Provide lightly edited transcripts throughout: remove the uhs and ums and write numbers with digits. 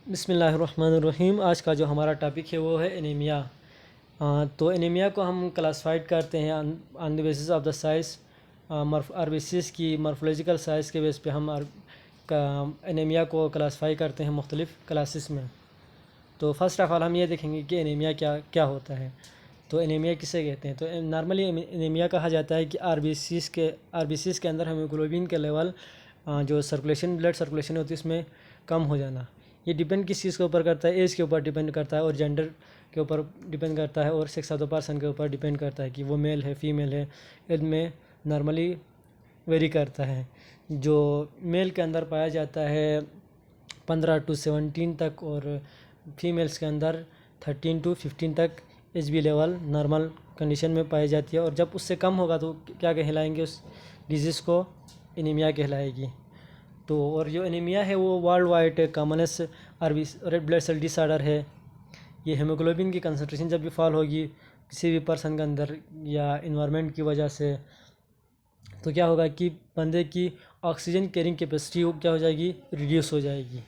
बिस्मिल्लाहिर्रहमानिर्रहीम। आज का जो हमारा टॉपिक है वो है एनीमिया। तो एनीमिया को हम क्लासिफाइड करते हैं on the basis of the size. RBCs की मॉर्फोलॉजिकल साइज़ के बेस पे हम एनीमिया को क्लासिफाई करते हैं मुख्तलिफ़ क्लासेस में। तो फर्स्ट ऑफ़ ऑल हम ये देखेंगे कि एनीमिया क्या क्या होता है। तो एनीमिया किसे कहते हैं। तो नॉर्मली एनीमिया कहा जाता है कि आरबीसीज़ के अंदर हीमोग्लोबिन के लेवल जो ब्लड सर्कुलेशन होती है उसमें कम हो जाना। ये डिपेंड किस चीज़ के ऊपर करता है, एज के ऊपर डिपेंड करता है और जेंडर के ऊपर डिपेंड करता है और सेक्स ऑफ द पर्सन के ऊपर डिपेंड करता है कि वो मेल है फीमेल है। इनमें नॉर्मली वेरी करता है। जो मेल के अंदर पाया जाता है 15 to 17 तक और फीमेल्स के अंदर 13 to 15 तक एचबी लेवल नॉर्मल कंडीशन में पाई जाती है। और जब उससे कम होगा तो क्या कहलाएंगे, उस डिजीज़ को एनीमिया कहलाएगी। तो और जो एनीमिया है वो world wide commonest red blood cell disorder है। ये हीमोग्लोबिन की कंसंट्रेशन जब भी फॉल होगी किसी भी पर्सन के अंदर या इन्वायरमेंट की वजह से, तो क्या होगा कि बंदे की ऑक्सीजन कैरिंग कैपेसिटी क्या हो जाएगी, रिड्यूस हो जाएगी।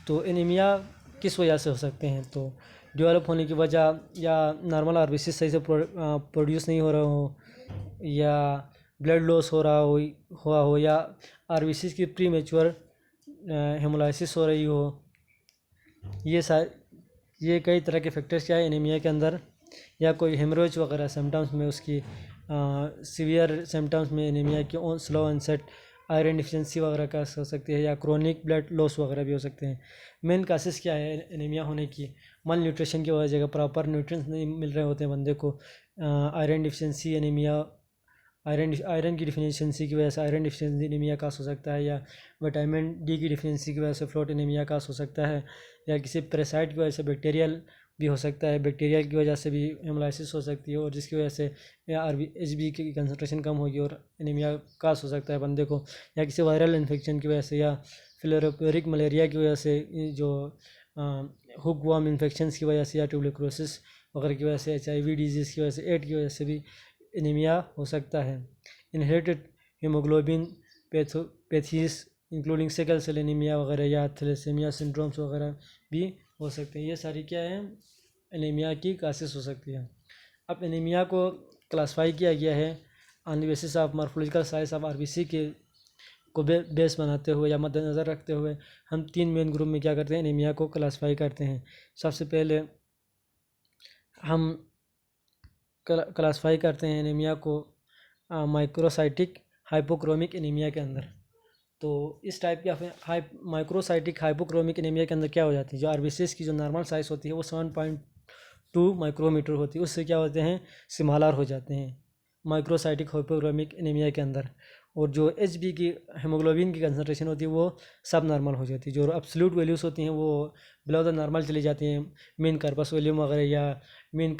तो एनीमिया किस वजह से हो सकते हैं, तो डेवलप होने की वजह या नॉर्मल आरबीसी सही से प्रोड्यूस नहीं हो रहा हो या ब्लड लॉस हो रहा हो या आरबीसी की प्री मैच्योर हेमोलाइसिस हो रही हो। ये कई तरह के फैक्टर्स क्या है एनीमिया के अंदर, या कोई हेमरेज वगैरह सिम्टम्स में उसकी सीवियर सिम्टम्स में एनीमिया की स्लो ऑनसेट आयरन डिफिशिएंसी वगैरह का हो सकती है या क्रोनिक ब्लड लॉस वगैरह भी हो सकते हैं। मेन कासेस क्या है एनीमिया होने की, मल न्यूट्रिशन की वजह से प्रॉपर न्यूट्रिएंट्स नहीं मिल रहे होते हैं बंदे को, आयरन डिफिशिएंसी एनीमिया, आयरन की डिफिशिएंसी की वजह से आयरन डिफिशिएंसी एनीमिया कास हो सकता है, या विटामिन डी की डिफिशिएंसी की वजह से फ्लोट एनीमिया कास हो सकता है, या किसी पैरासाइट की वजह से बैक्टीरियल भी हो सकता है, बैक्टीरियल की वजह से भी हेमोलाइसिस हो सकती है और जिसकी वजह से एचबी की कंसंट्रेशन कम होगी और एनीमिया कास हो सकता है बंदे को, या किसी वायरल इन्फेक्शन की वजह से या फ्लोरोपोरिक मलेरिया की वजह से, जो हुक वर्म इन्फेक्शंस की वजह से या ट्यूबरकुलोसिस वगैरह की वजह से, एचआईवी डिजीज़ की वजह से, एड की वजह से भी एनीमिया हो सकता है। Inherited haemoglobinopathies including sickle cell anaemia वगैरह या थैलेसीमिया सिंड्रोम्स वगैरह भी हो सकते हैं। ये सारी क्या है एनीमिया की कासेस हो सकती है। अब एनीमिया को क्लासिफाई किया गया है on the basis of morphological size of RBC के को बेस बनाते हुए या मद्देनज़र रखते हुए हम 3 मेन ग्रुप में क्या करते हैं एनीमिया को क्लासिफाई करते हैं। सबसे पहले हम क्लासिफाई करते हैं एनीमिया को माइक्रोसाइटिक हाइपोक्रोमिक एनीमिया के अंदर। तो इस टाइप के माइक्रोसाइटिक हाइपोक्रोमिक एनीमिया के अंदर क्या हो जाती है, जो आरबीसीज़ की जो नॉर्मल साइज़ होती है वो 7.2 माइक्रोमीटर होती है, उससे क्या होते हैं सिमालार हो जाते हैं माइक्रोसाइटिक हाइपोक्रोमिक एनीमिया के अंदर। और जो एचबी की हेमोग्लोबिन की कंसंट्रेशन होती है वो सब नॉर्मल हो जाती है। जो एब्सोल्यूट वैल्यूज़ होती हैं वो बिलो द नॉर्मल चली जाती हैं, मीन कार्पस वॉल्यूम वगैरह या मीन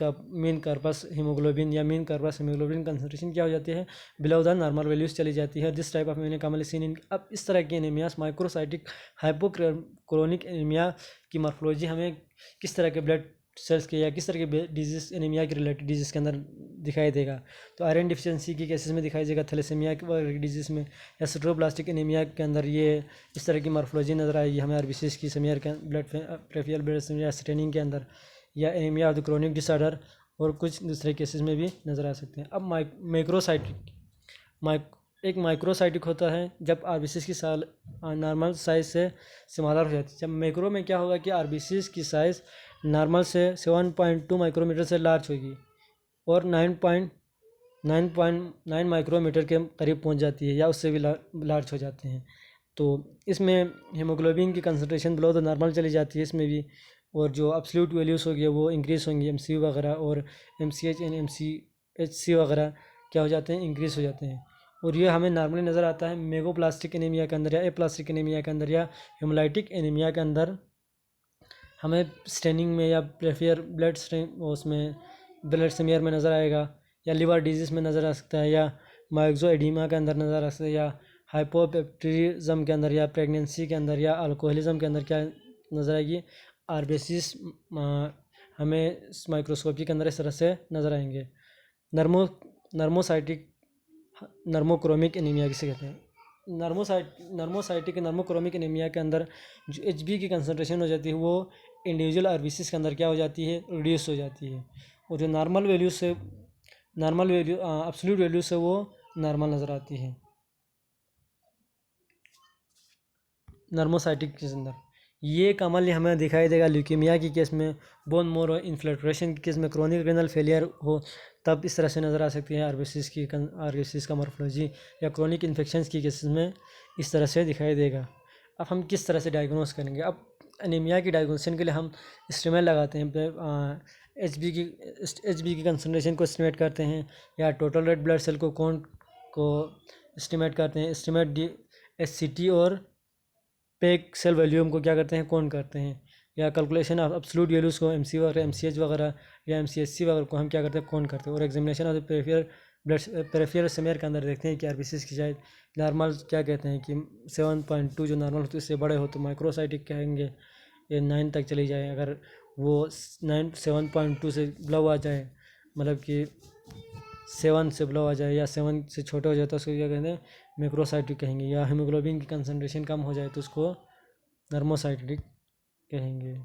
कार्पस हीमोग्लोबिन या मीन कार्पस हीमोग्लोबिन कंसंट्रेशन क्या हो जाती है बिलो द नॉर्मल वैल्यूज़ चली जाती है। दिस टाइप ऑफ मैंने कॉमनली सीन इन। अब इस तरह की एनीमियास माइक्रोसाइटिक हाइपोक्रोनिक एनीमिया की मॉर्फोलॉजी हमें किस तरह के ब्लड सेल्स के या किस तरह के डिजीज़ एनीमिया के रिलेटेड डिजीज़ के अंदर दिखाई देगा। तो आयरन डिफिशिएंसी के केसेस में दिखाई देगा, थैलेसीमिया के डिजीज़ में या सिट्रोब्लास्टिक एनीमिया के अंदर ये इस तरह की मॉर्फोलॉजी नज़र आएगी हमें आरबीसीज़ की समीयर के ब्लड प्रेफियल ब्लड या स्टेनिंग के अंदर, या anaemia of the chronic disorder और कुछ दूसरे केसेस में भी नज़र आ सकते हैं। अब एक माइक्रोसाइटिक होता है जब आरबीसीज़ की नॉर्मल साइज़ से सिमालर हो जाती है। जब मैक्रो में क्या होगा कि आरबीसीज़ की साइज़ नॉर्मल से 7.2 माइक्रोमीटर से लार्ज होगी और 9.9 माइक्रोमीटर के करीब पहुंच जाती है या उससे भी लार्ज हो जाते हैं। तो इसमें हीमोग्लोबिन की कंसंट्रेशन बिलो द नॉर्मल चली जाती है इसमें भी, और जो एब्सोल्यूट वैल्यूज़ होगी वो इंक्रीज़ होंगी, एमसीयू वगैरह और एमसीएच एंड एमसीएचसी वगैरह क्या हो जाते हैं इंक्रीज़ हो जाते हैं। और ये हमें नॉर्मली नज़र आता है मेगोप्लास्टिक एनीमिया के अंदर या एप्लास्टिक एनीमिया के अंदर या हेमोलाइटिक एनीमिया के अंदर। हमें स्टेनिंग में या प्रेफियर ब्लड स्टेन उसमें ब्लड स्मीयर में नज़र आएगा, या लिवर डिजीज़ में नज़र आ सकता है, या माइक्सो एडीमा के अंदर नज़र आ सकता है, या हाइपोपेप्टिज्म के अंदर, या प्रेगनेंसी के अंदर, या अल्कोहलिज्म के अंदर क्या नज़र आएगी आरबीसीज़ हमें माइक्रोस्कोपी के अंदर इस तरह से नज़र आएंगे। नर्मोसाइटिक नर्मोक्रोमिक एनीमिया किसे कहते हैं। नर्मोसाइटिक नर्मोक्रोमिक एनीमिया के अंदर जो HB की कंसनट्रेशन हो जाती है वो इंडिविजुअल RBCs के अंदर क्या हो जाती है, रिड्यूस हो जाती है, और जो नॉर्मल वैल्यू एब्सोल्यूट वैल्यू से वो नॉर्मल नज़र आती है नर्मोसाइटिक के अंदर। ये कॉमनली हमें दिखाई देगा ल्यूकीमिया के केस में, बोन मोरो इन्फ्लिट्रेशन के केस में, क्रोनिक रेनल फेलियर हो तब इस तरह से नज़र आ सकती है आरबीसीज का मॉर्फोलॉजी, या क्रोनिक इन्फेक्शंस की केसेस में इस तरह से दिखाई देगा। अब हम किस तरह से डायग्नोस करेंगे? अब एनीमिया की डायग्नोसिस के लिए हम एस्टिमेट लगाते हैं, एच बी की कंसनट्रेशन को एस्टिमेट करते हैं, या टोटल रेड ब्लड सेल को काउंट को एस्टिमेट करते हैं, SCT और पेक सेल वॉल्यूम को क्या करते हैं, काउंट करते हैं, या कैलकुलेशन ऑफ एब्सोल्यूट वैल्यूज़ को MC वगैरह, MCH वगैरह या MCHC वगैरह को हम क्या करते हैं, काउंट करते हैं, और एग्जामिनेशन ऑफ पेरिफेरल स्मीयर के अंदर देखते हैं कि RBCs की शायद नॉर्मल क्या कहते हैं कि 7.2 जो नॉर्मल होती है उससे बड़े हो तो माइक्रोसाइटिक कहेंगे, ये 9 तक चली जाए। अगर वो 7.2 से बिलो आ जाए, मतलब कि 7 से बिलो आ जाए या 7 से छोटे हो जाए तो उसको क्या कहते हैं, मैक्रोसाइटिक कहेंगे, या हीमोग्लोबिन की कंसनट्रेशन कम हो जाए तो उसको नर्मोसाइटिक कहेंगे।